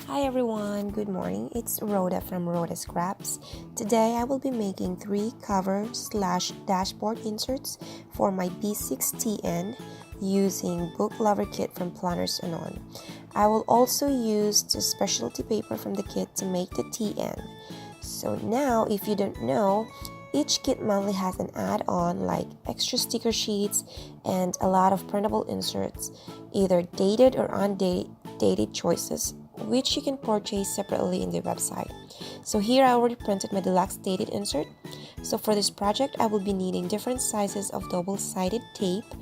Hi everyone, good morning. It's Rhoda from Rhoda Scraps. Today I will be making 3 cover/dashboard inserts for my B6TN using Book Lover Kit from Plannersanon. I will also use the specialty paper from the kit to make the TN. So now, if you don't know, each kit monthly has an add-on like extra sticker sheets and a lot of printable inserts, either dated or undated choices, which you can purchase separately in the website. So here I already printed my deluxe dated insert. So for this project, I will be needing different sizes of double-sided tape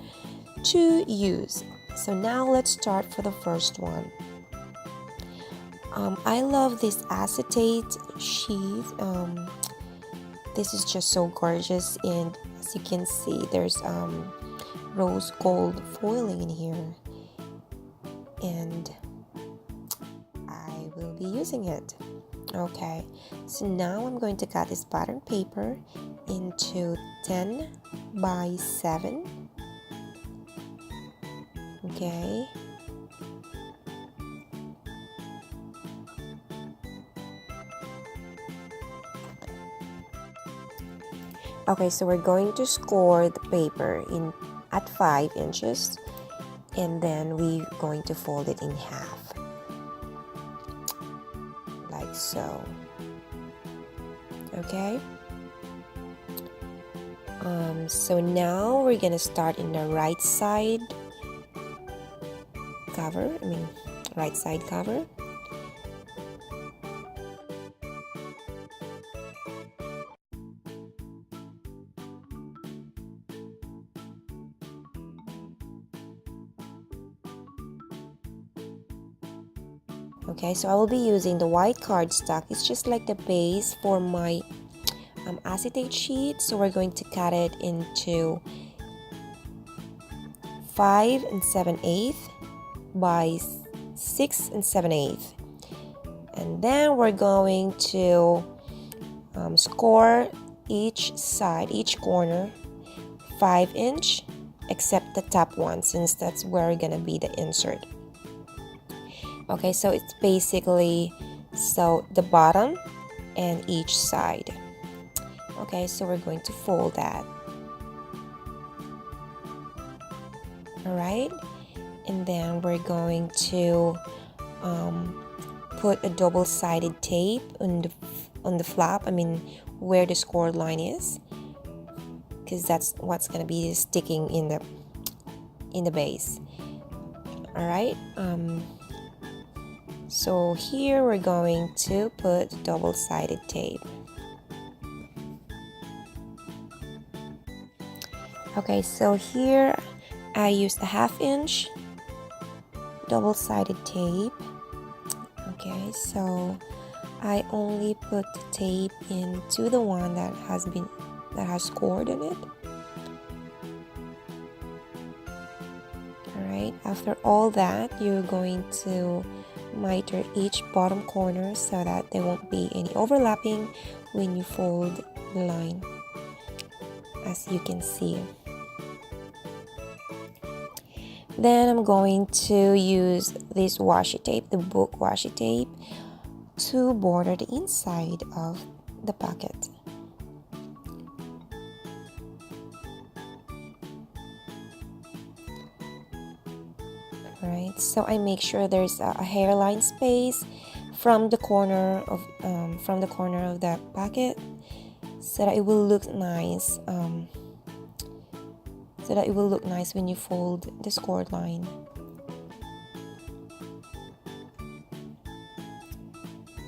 to use. So now let's start for the first one. I love this acetate sheet. This is just so gorgeous, and as you can see, there's rose gold foiling in here, and I will be using it. Okay, so now I'm going to cut this pattern paper into 10 by 7. Okay. Okay, so we're going to score the paper at 5 inches, and then we're going to fold it in half, like so. Okay. So now we're gonna start in the right side cover. Right side cover. Okay, so I will be using the white cardstock. It's just like the base for my acetate sheet. So we're going to cut it into 5 7/8 by 6 7/8, and then we're going to score each side, each corner 5 inch, except the top one, since that's where we're gonna be the insert. Okay, so it's basically the bottom and each side. Okay, so we're going to fold that. Alright, and then we're going to put a double-sided tape on the flap, where the score line is, because that's what's gonna be sticking in the base. Alright, so here we're going to put double-sided tape. Okay, so here I used a 1/2 inch double-sided tape. Okay, so I only put the tape into the one that has scored in it. Alright, after all that, you're going to miter each bottom corner so that there won't be any overlapping when you fold the line, as you can see. Then I'm going to use this washi tape, the book washi tape, to border the inside of the pocket. Alright, so I make sure there's a hairline space from the corner of the pocket, so that it will look nice. So that it will look nice when you fold the scored line.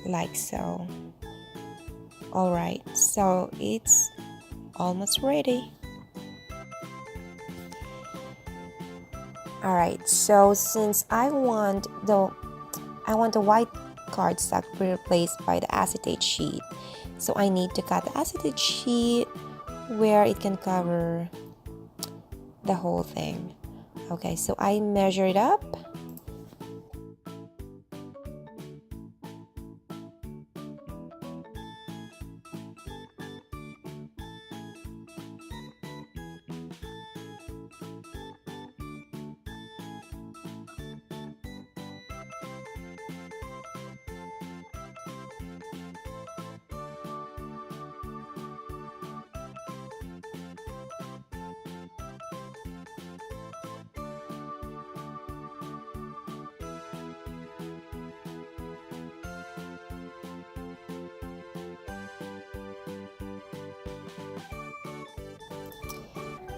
Like so. Alright, so it's almost ready. Alright, so since I want the white cardstock to be replaced by the acetate sheet, so I need to cut the acetate sheet where it can cover the whole thing. Okay, so I measure it up.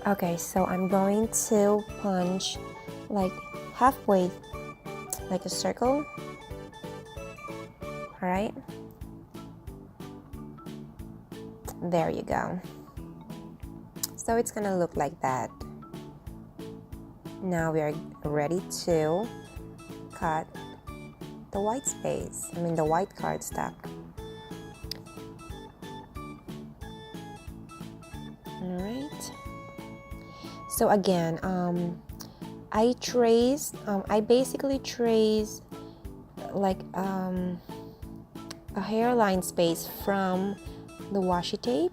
Okay, so I'm going to punch like halfway, like a circle. All right, there you go. So it's gonna look like that. Now we are ready to cut the white space, the white cardstock. All right. So again, I basically trace like a hairline space from the washi tape.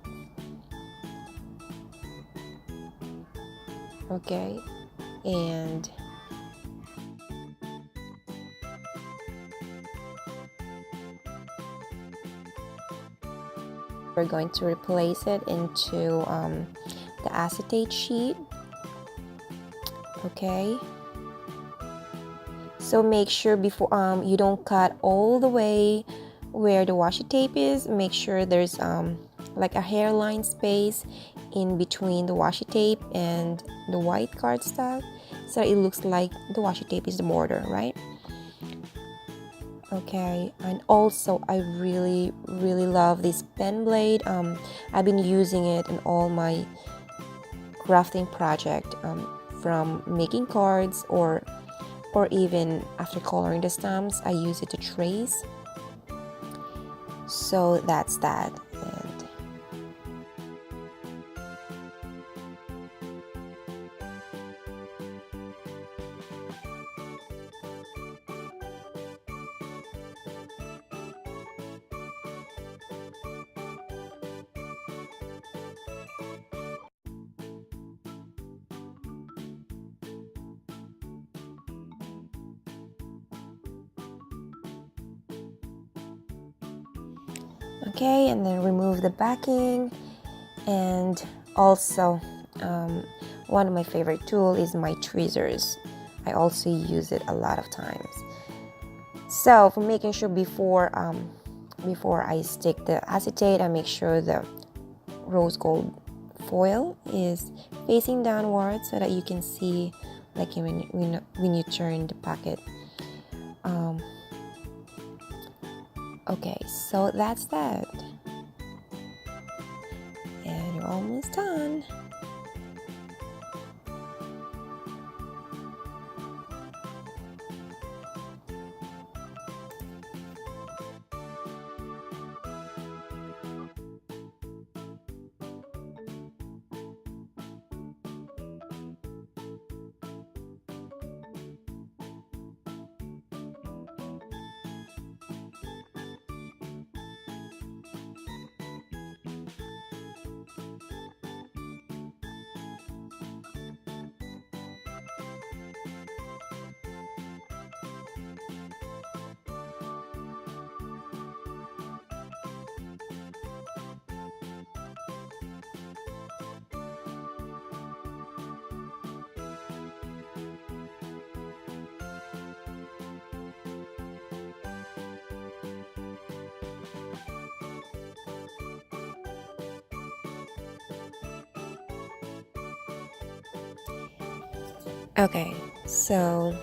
Okay, and we're going to replace it into the acetate sheet. Okay, so make sure before you don't cut all the way where the washi tape is. Make sure there's like a hairline space in between the washi tape and the white cardstock, so it looks like the washi tape is the border, right? Okay, and also I really love this pen blade. I've been using it in all my crafting project, from making cards or even after coloring the stamps. I use it to trace. So that's that. And okay, and then remove the backing. And also one of my favorite tool is my tweezers. I also use it a lot of times. So for making sure before I stick the acetate, I make sure the rose gold foil is facing downwards so that you can see, like when you turn the packet. Okay, so that's that. And you're almost done. Okay, so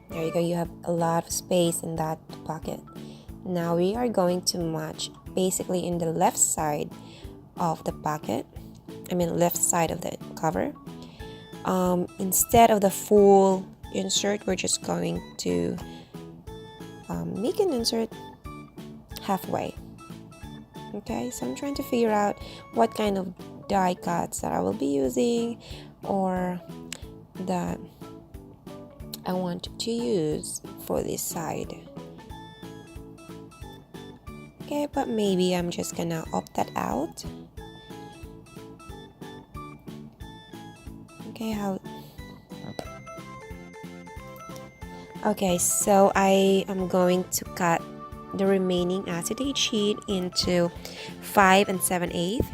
there you go. You have a lot of space in that pocket. Now we are going to match basically in the left side of the pocket. Left side of the cover. Instead of the full insert, we're just going to make an insert halfway. Okay, so I'm trying to figure out what kind of die cuts that I will be using, or that I want to use for this side. Okay, but maybe I'm just gonna opt that out. Okay, so I am going to cut the remaining acetate sheet into 5 7/8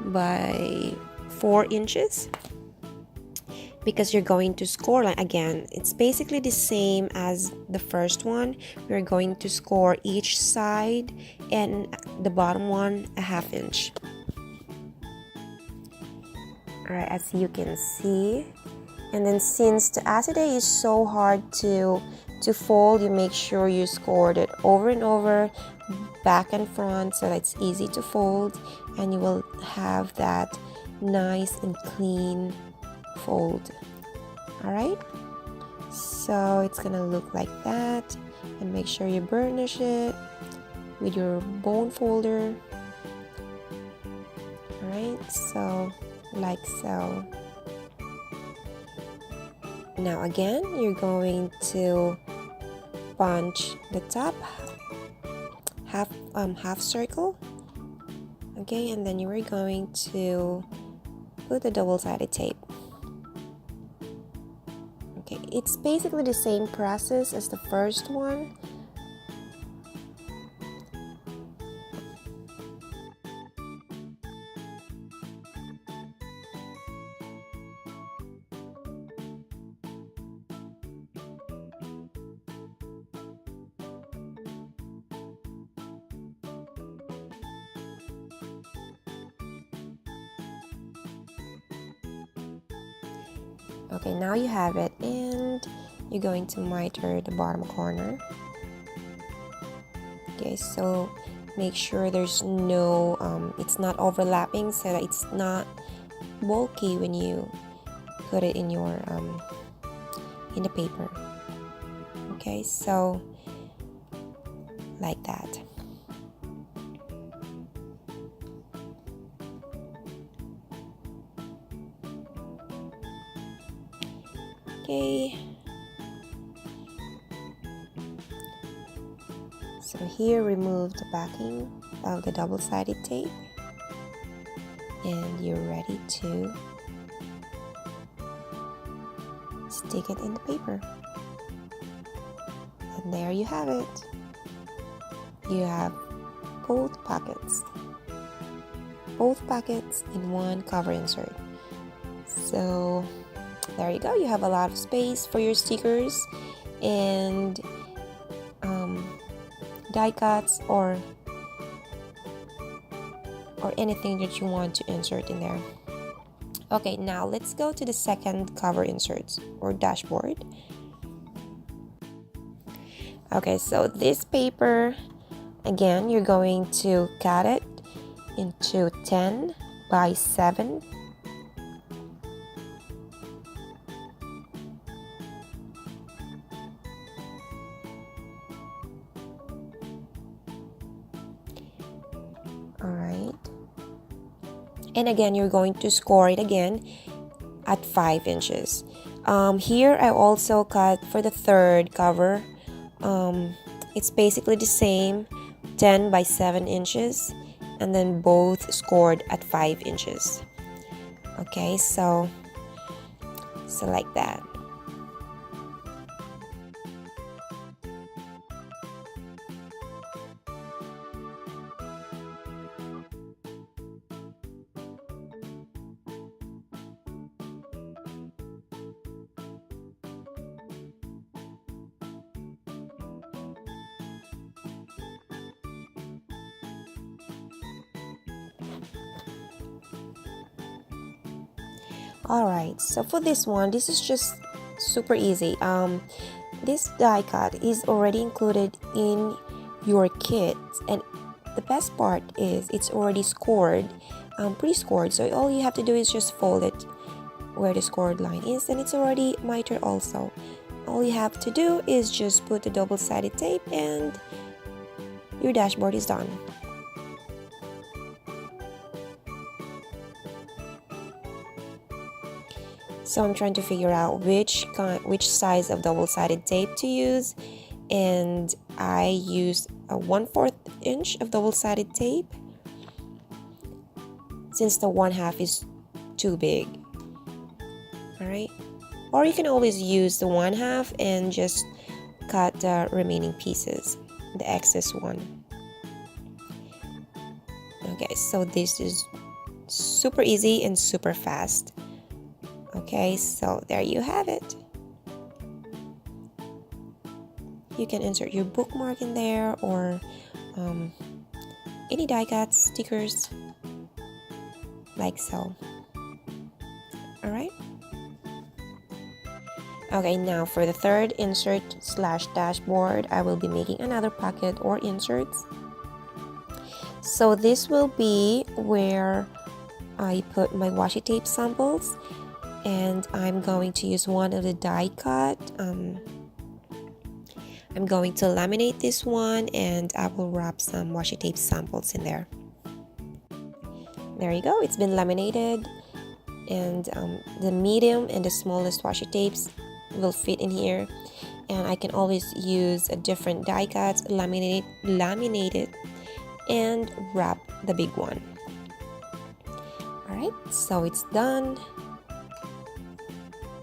by 4 inches, because you're going to score line. Again, it's basically the same as the first one. We're going to score each side, and the bottom one a 1/2 inch. Alright, as you can see. And then since the acetate is so hard to fold, you make sure you scored it over and over, back and front, so that it's easy to fold, and you will have that nice and clean fold. Alright, so it's gonna look like that, and make sure you burnish it with your bone folder. Alright, so like so. Now again, you're going to punch the top half circle, okay, and then you are going to put the double-sided tape. Okay, it's basically the same process as the first one. Okay, now you have it, and you're going to miter the bottom corner. Okay, so make sure there's no it's not overlapping, so that it's not bulky when you put it in your in the paper. Okay, so like that. Okay, so here remove the backing of the double-sided tape, and you're ready to stick it in the paper. And there you have it. You have both pockets in one cover insert. So there you go, you have a lot of space for your stickers and die cuts or anything that you want to insert in there. Okay, now let's go to the second cover inserts or dashboard. Okay, so this paper, again, you're going to cut it into 10 by 7. Alright, and again you're going to score it again at 5 inches. Here I also cut for the third cover. It's basically the same, 10 by 7 inches, and then both scored at 5 inches. Okay, so like that. Alright, so for this one, this is just super easy. This die cut is already included in your kit, and the best part is it's already scored, pre-scored, so all you have to do is just fold it where the scored line is, and it's already mitered also. All you have to do is just put the double-sided tape and your dashboard is done. So I'm trying to figure out which size of double-sided tape to use, and I used a 1/4 inch of double-sided tape since the 1/2 is too big. Alright, or you can always use the 1/2 and just cut the remaining pieces, the excess one. Okay, so this is super easy and super fast. Okay, so there you have it. You can insert your bookmark in there, or any die cuts, stickers, like so. Alright? Okay, now for the third insert slash dashboard, I will be making another pocket or inserts. So this will be where I put my washi tape samples, and I'm going to use one of the die cut. I'm going to laminate this one, and I will wrap some washi tape samples in there. There you go, it's been laminated, and the medium and the smallest washi tapes will fit in here, and I can always use a different die cuts, laminate it, and wrap the big one. Alright, so it's done,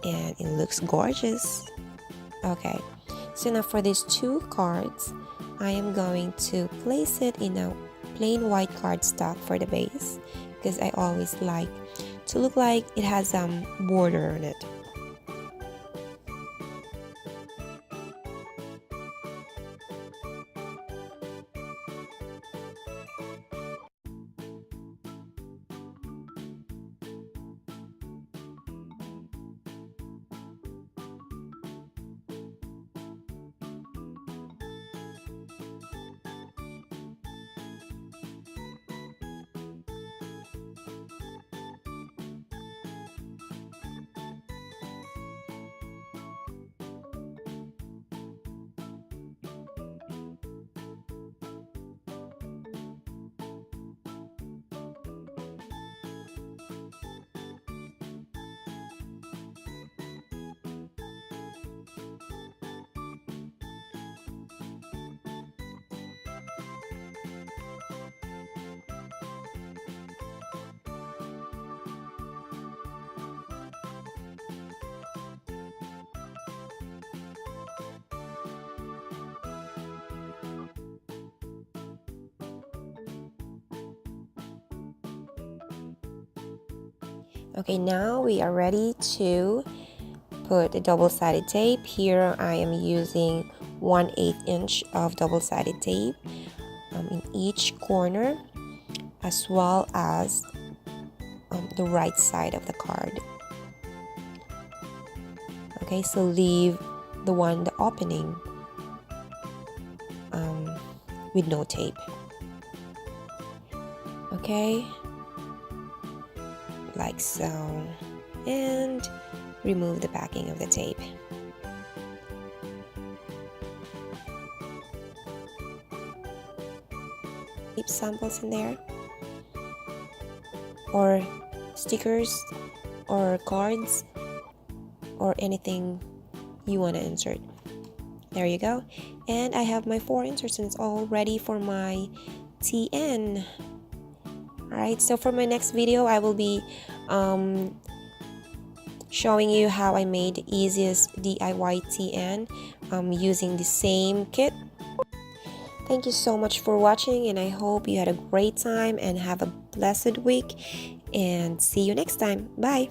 and it looks gorgeous. Okay, so now for these two cards, I am going to place it in a plain white cardstock for the base, because I always like to look like it has border on it. Okay, now we are ready to put the double-sided tape. Here I am using 1/8 inch of double-sided tape in each corner, as well as the right side of the card. Okay, so leave the opening with no tape. Okay, like so, and remove the backing of the tape. Keep samples in there, or stickers, or cards, or anything you want to insert. There you go, and I have my 4 inserts, and it's all ready for my TN. Alright, so for my next video, I will be showing you how I made the easiest DIY TN using the same kit. Thank you so much for watching, and I hope you had a great time and have a blessed week, and see you next time. Bye!